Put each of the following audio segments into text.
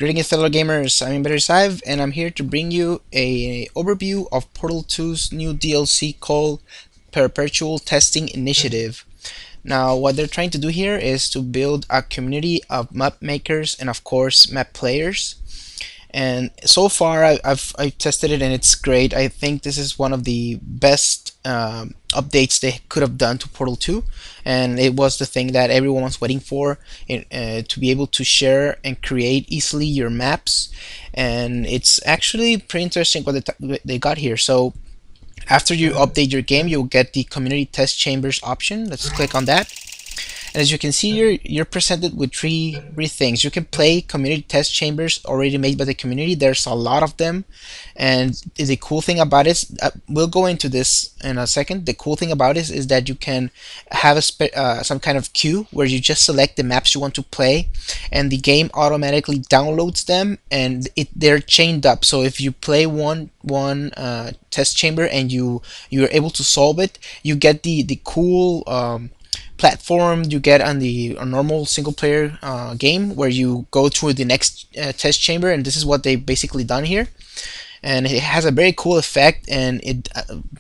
Greetings fellow gamers, I'm InvaderXive and I'm here to bring you a overview of Portal 2's new DLC called Perpetual Testing Initiative. Now what they're trying to do here is to build a community of map makers and of course map players. And so far I've tested it and it's great. I think this is one of the best updates they could have done to Portal 2, and it was the thing that everyone was waiting for, to be able to share and create easily your maps. And it's actually pretty interesting what they got here. So after you update your game, you'll get the community test chambers option. Let's click on that. And as you can see, you're presented with three things. You can play community test chambers already made by the community. There's a lot of them, and the cool thing about it is, we'll go into this in a second. The cool thing about it is that you can have some kind of queue where you just select the maps you want to play, and the game automatically downloads them, and they're chained up. So if you play one test chamber and you're able to solve it, you get the cool platform you get on the normal single player game, where you go through the next test chamber, and this is what they basically done here. And it has a very cool effect, and it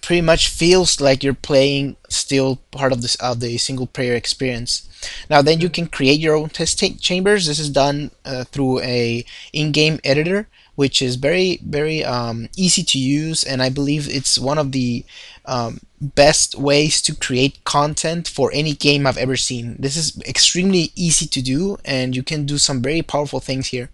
pretty much feels like you're playing still part of the single player experience. Now then, you can create your own test chambers. This is done through a in-game editor, which is very easy to use, and I believe it's one of the best ways to create content for any game I've ever seen. This is extremely easy to do, and you can do some very powerful things here.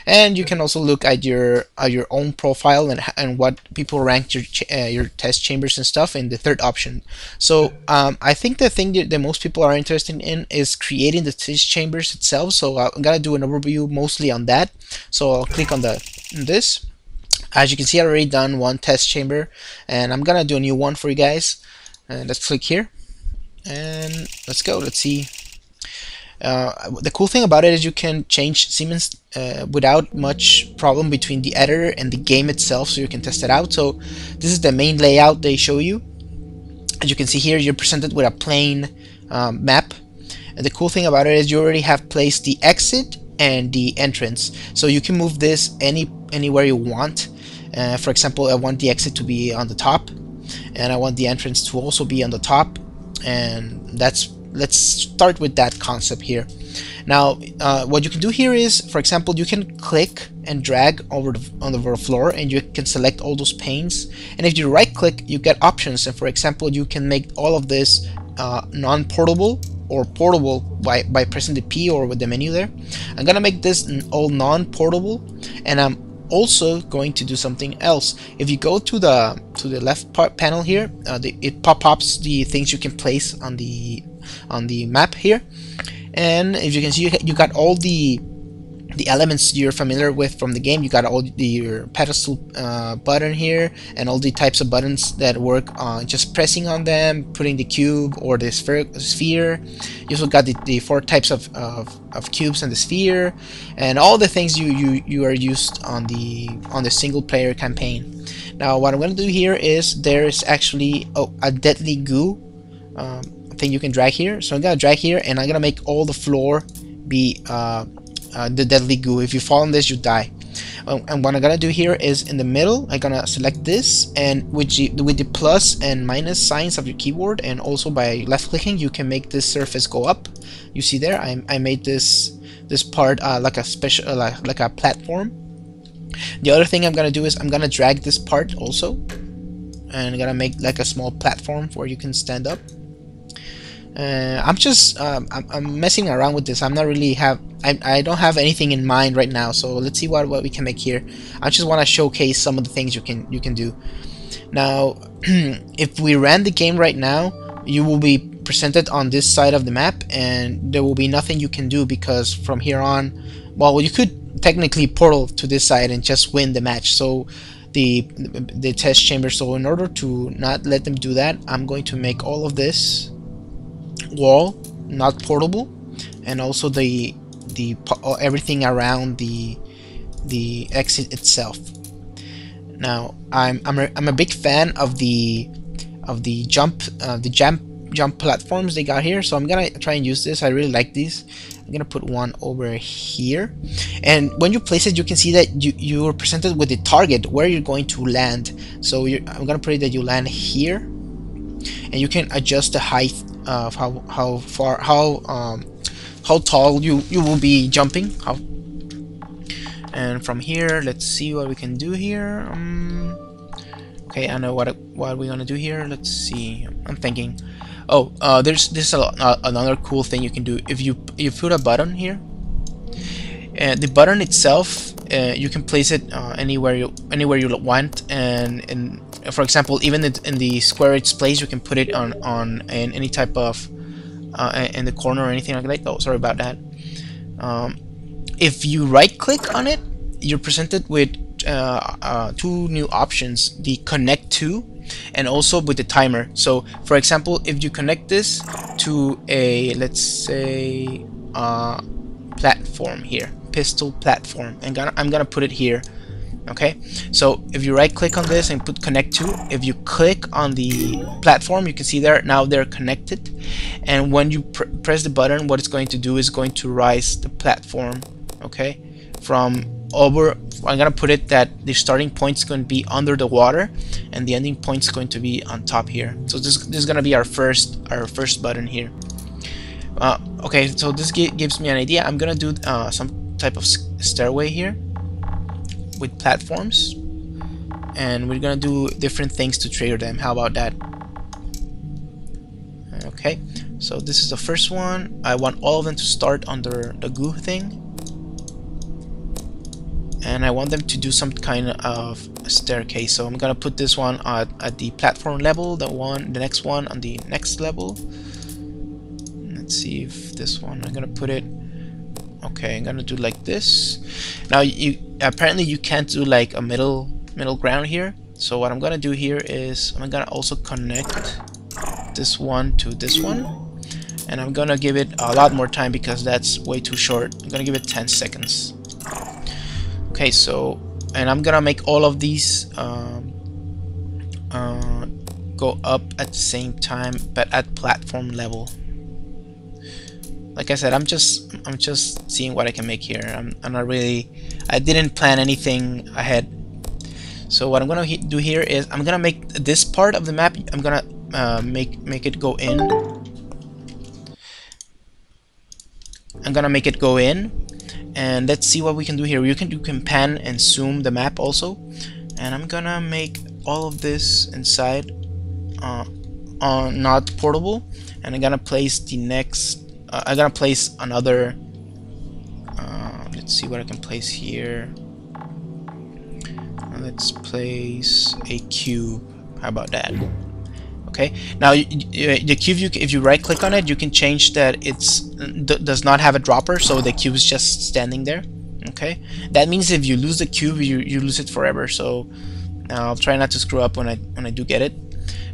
And you can also look at your own profile and what people ranked your test chambers and stuff in the third option. So I think the thing that most people are interested in is creating the test chambers itself. So I'm gonna do an overview mostly on that. So I'll click on this. As you can see, I already done one test chamber, and I'm gonna do a new one for you guys. And let's click here, and let's go. Let's see. The cool thing about it is you can change sequence without much problem between the editor and the game itself, so you can test it out. So this is the main layout they show you. As you can see here, you're presented with a plain map, and the cool thing about it is you already have placed the exit and the entrance, so you can move this anywhere you want. For example, I want the exit to be on the top, and I want the entrance to also be on the top, and let's start with that concept here. Now what you can do here is, for example, you can click and drag on the floor, and you can select all those panes, and if you right click, you get options. And for example, you can make all of this non-portable or portable by pressing the P or with the menu there. I'm gonna make this all non-portable, and I'm also going to do something else. If you go to the left panel here, it pop-ups the things you can place on the map here, and if you can see, you got all the elements you're familiar with from the game. You got all your pedestal button here, and all the types of buttons that work on just pressing on them, putting the cube or the sphere. You also got the four types of cubes and the sphere, and all the things you are used on the single player campaign. Now what I'm going to do here is, there is actually a deadly goo thing you can drag here. So I'm gonna drag here, and I'm gonna make all the floor be the deadly goo. If you fall on this, you die. And what I'm gonna do here is, in the middle, I'm gonna select this, and with the plus and minus signs of your keyboard, and also by left clicking, you can make this surface go up. You see there, I made this part like a special like a platform. The other thing I'm gonna do is, I'm gonna drag this part also, and I'm gonna make like a small platform where you can stand up. I'm just I'm messing around with this. I'm not really I don't have anything in mind right now, so let's see what we can make here. I just want to showcase some of the things you can do. Now if we ran the game right now, you will be presented on this side of the map, and there will be nothing you can do, because from here on, well, you could technically portal to this side and just win the match. So the test chamber. So in order to not let them do that, I'm going to make all of this wall not portable, and also everything around the exit itself. Now I'm a big fan of the jump platforms they got here, so I'm gonna try and use this. I really like these. I'm gonna put one over here, and when you place it, you can see that you are presented with the target where you're going to land. So I'm gonna pray that you land here, and you can adjust the height of how tall you will be jumping. And from here, let's see what we can do here. Okay, I know what we're gonna do here. Let's see. I'm thinking. Oh, there's another cool thing you can do. If you put a button here, and the button itself, you can place it anywhere you want, and for example, even in the square it's placed, you can put it on any type of in the corner or anything like that. Oh, sorry about that. If you right click on it, you're presented with two new options: the connect to, and also with the timer. So for example, if you connect this to a, let's say, platform here, pistol platform, and I'm gonna put it here. Okay, so if you right click on this and put connect to, if you click on the platform, you can see there now they're connected, and when you press the button, what it's going to do is going to rise the platform, okay, from over. I'm gonna put it that the starting point is going to be under the water, and the ending point is going to be on top here. So this is gonna be our first button here. Okay, so this gives me an idea. I'm gonna do some type of stairway here with platforms, and we're gonna do different things to trigger them. How about that? Okay, so this is the first one. I want all of them to start under the goo thing, and I want them to do some kind of a staircase. So I'm gonna put this one at the platform level, the next one on the next level. Let's see if this one, I'm gonna put it. Okay, I'm gonna do like this. Now apparently you can't do like a middle ground here. So what I'm gonna do here is I'm gonna also connect this one to this one, and I'm gonna give it a lot more time because that's way too short. I'm gonna give it 10 seconds. Okay, so, and I'm gonna make all of these go up at the same time, but at platform level. Like I said, I'm just seeing what I can make here. I'm not really, I didn't plan anything ahead. So what I'm gonna do here is I'm gonna make this part of the map, I'm gonna make it go in. I'm gonna make it go in, and let's see what we can do here. You can pan and zoom the map also, and I'm gonna make all of this inside not portable, and I'm gonna place the next. I'm gonna place another. Let's see what I can place here. Let's place a cube. How about that? Okay. Now the cube, if you right click on it, you can change that does not have a dropper, so the cube is just standing there. Okay. That means if you lose the cube, you lose it forever. So I'll try not to screw up when I do get it.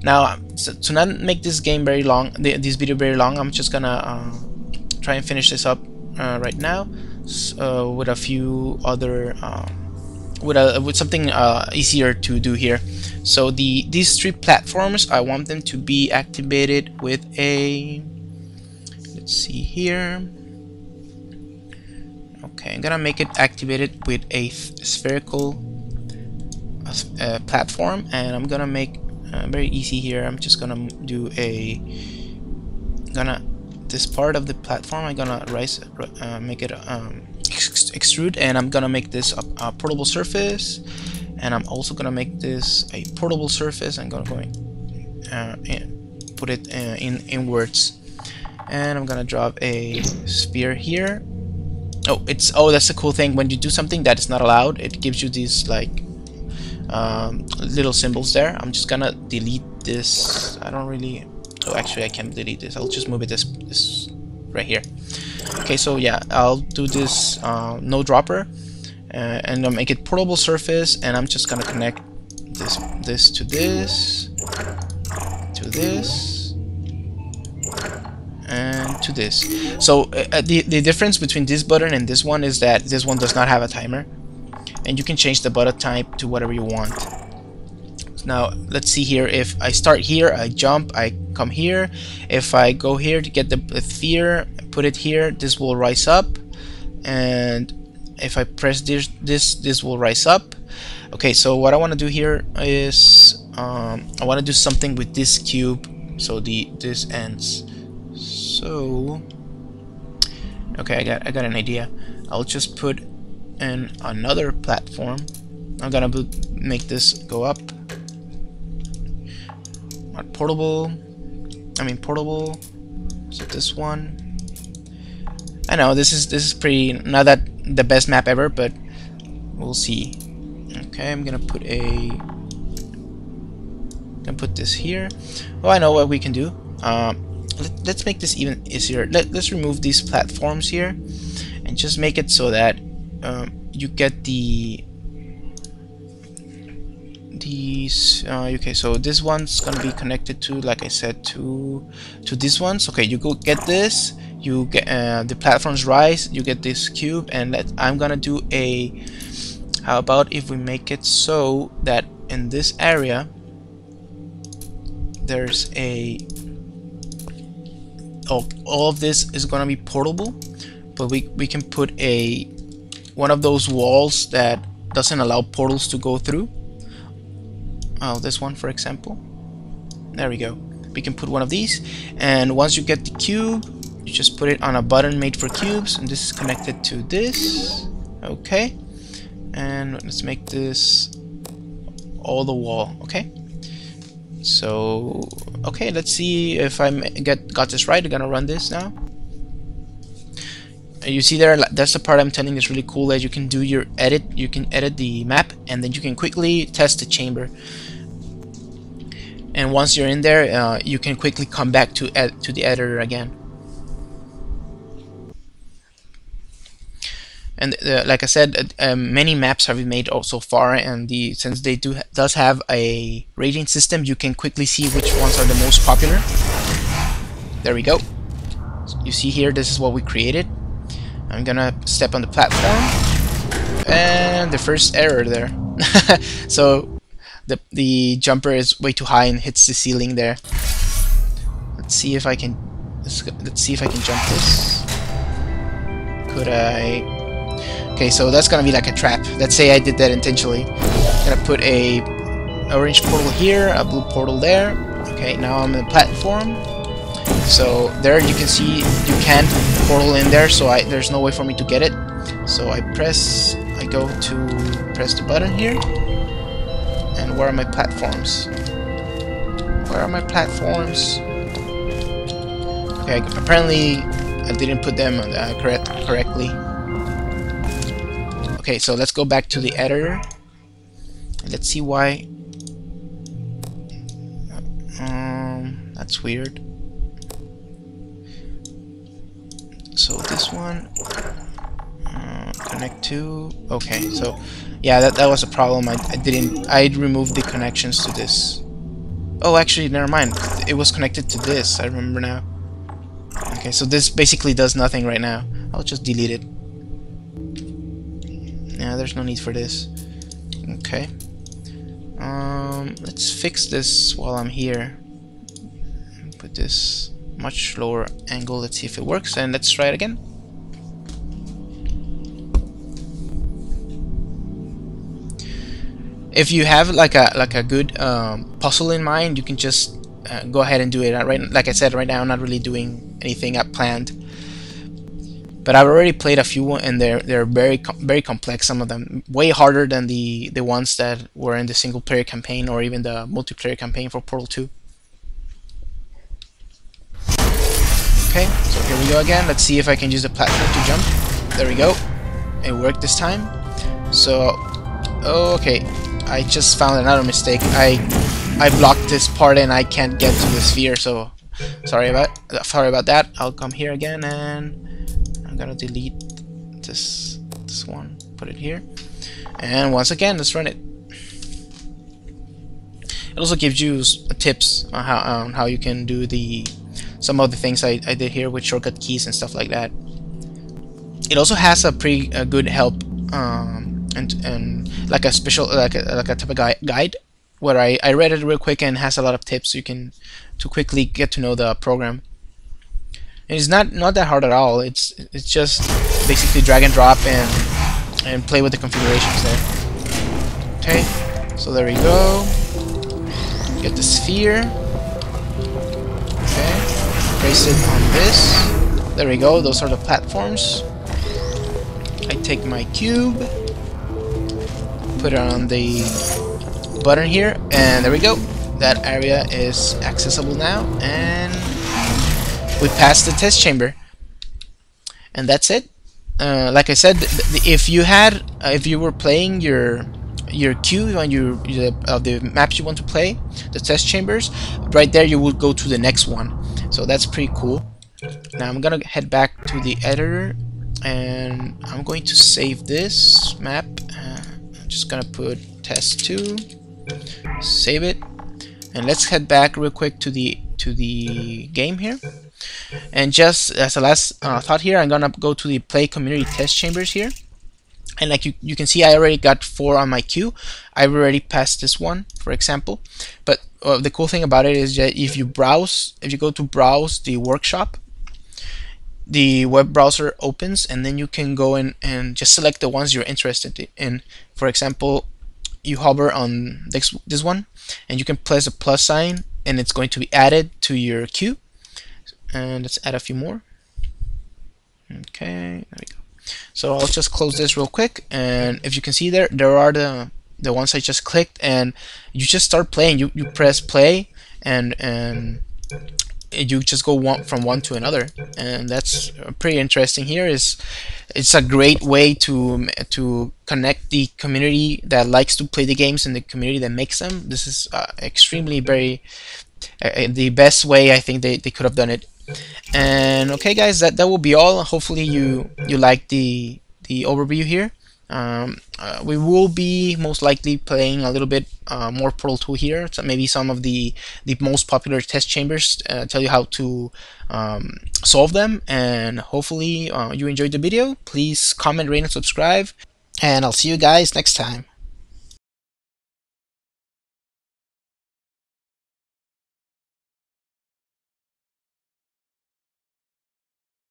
Now, to not make this game very long, this video very long, I'm just gonna try and finish this up right now with a few other with something easier to do here. So these three platforms, I want them to be activated with a, let's see here. Okay, I'm gonna make it activated with a spherical platform, and I'm gonna make very easy here. I'm just gonna do this part of the platform, I'm gonna make it extrude, and I'm gonna make this a portable surface, and I'm also gonna make this a portable surface. I'm gonna put it inwards, and I'm gonna drop a sphere here. Oh, that's a cool thing. When you do something that is not allowed, it gives you these like little symbols there. I'm just gonna delete this. I don't really. Oh, actually, I can't delete this. I'll just move it this right here. Okay, so yeah, I'll do this no dropper, and I'll make it portable surface, and I'm just gonna connect this to this, to this, and to this. So the difference between this button and this one is that this one does not have a timer, and you can change the button type to whatever you want. Now let's see here. If I start here, I jump, I come here. If I go here to get the sphere, put it here, this will rise up, and if I press this will rise up. Okay, so what I want to do here is I want to do something with this cube, so this ends. So okay, I got an idea. I'll just put in another platform. I'm gonna make this go up. Not portable. I mean portable. So this one. I know this is pretty not that the best map ever, but we'll see. Okay, I'm gonna put this here. Oh, I know what we can do. Let's make this even easier. Let's remove these platforms here and just make it so that you get these. Okay, so this one's gonna be connected to, like I said, to these ones. Okay, you go get this. You get the platforms rise. You get this cube, and I'm gonna do a. How about if we make it so that in this area there's a. All of this is gonna be portable, but we can put one of those walls that doesn't allow portals to go through. Oh, this one, for example. There we go. We can put one of these, and once you get the cube, you just put it on a button made for cubes, and this is connected to this. Okay, and let's make this all the wall. Okay. So okay, let's see if I got this right. I'm gonna run this now. You see that's the part I'm telling you is really cool, that you can do your edit. You can edit the map, and then you can quickly test the chamber. And once you're in there, you can quickly come back to the editor again. And like I said, many maps have been made so far, and since they does have a rating system, you can quickly see which ones are the most popular. There we go. You see here, this is what we created. I'm gonna step on the platform, and the first error there. So the jumper is way too high and hits the ceiling there. Let's see if I can jump this. Could I? Okay, so that's gonna be like a trap. Let's say I did that intentionally. I'm gonna put a orange portal here, a blue portal there. Okay, now I'm in the platform. So there you can see you can't portal in there, so there's no way for me to get it. So I go to press the button here. And where are my platforms? Where are my platforms? Okay, apparently I didn't put them correctly. Okay, so let's go back to the editor. Let's see why. That's weird. So this one connect to. Okay, so yeah, that was a problem. I removed the connections to this. Oh, actually, never mind. It was connected to this. I remember now. Okay, so this basically does nothing right now. I'll just delete it. Yeah, there's no need for this. Okay. Let's fix this while I'm here. Put this much lower angle. Let's see if it works, and let's try it again. If you have like a good puzzle in mind, you can just go ahead and do it. Right, like I said, right now I'm not really doing anything up planned. But I've already played a few, and they're very complex. Some of them way harder than the ones that were in the single player campaign or even the multiplayer campaign for Portal 2. Okay, so here we go again. Let's see if I can use the platform to jump. There we go. It worked this time. So, okay, I just found another mistake. I blocked this part and I can't get to the sphere. So sorry about that. I'll come here again and I'm gonna delete this one, put it here, and once again let's run it. It also gives you tips on how you can do some of the things I did here with shortcut keys and stuff like that. It also has a pretty good help and like a special like a type of guide where I read it real quick and has a lot of tips you can to quickly get to know the program. And it's not that hard at all. It's just basically drag and drop and play with the configurations there. Okay, so there we go. Get the sphere. Okay, place it on this. There we go. Those are the platforms. I take my cube, put it on the button here, and there we go. That area is accessible now, and we passed the test chamber. And that's it. Like I said, if you were playing your queue on the maps you want to play, the test chambers, right there you will go to the next one. So that's pretty cool. Now I'm gonna head back to the editor, and I'm going to save this map. I'm just gonna put test 2, save it, and let's head back real quick to the game here. And just as a last thought here, I'm gonna go to the play community test chambers here, and like you can see, I already got 4 on my queue. I've already passed this one, for example. But the cool thing about it is that if you go to browse the workshop, the web browser opens, and then you can go in and just select the ones you're interested in. For example, you hover on this one, and you can press a plus sign, and it's going to be added to your queue. And let's add a few more. Okay, there we go. So I'll just close this real quick, and if you can see there are the ones I just clicked, and you just start playing. You press play, and you just go from one to another, and that's pretty interesting. Here it's a great way to connect the community that likes to play the games and the community that makes them. This is extremely the best way I think they could have done it. And okay guys, that will be all. Hopefully you like the overview here. We will be most likely playing a little bit more Portal 2 here, so maybe some of the most popular test chambers, tell you how to solve them. And hopefully you enjoyed the video. Please comment, rate, and subscribe, and I'll see you guys next time.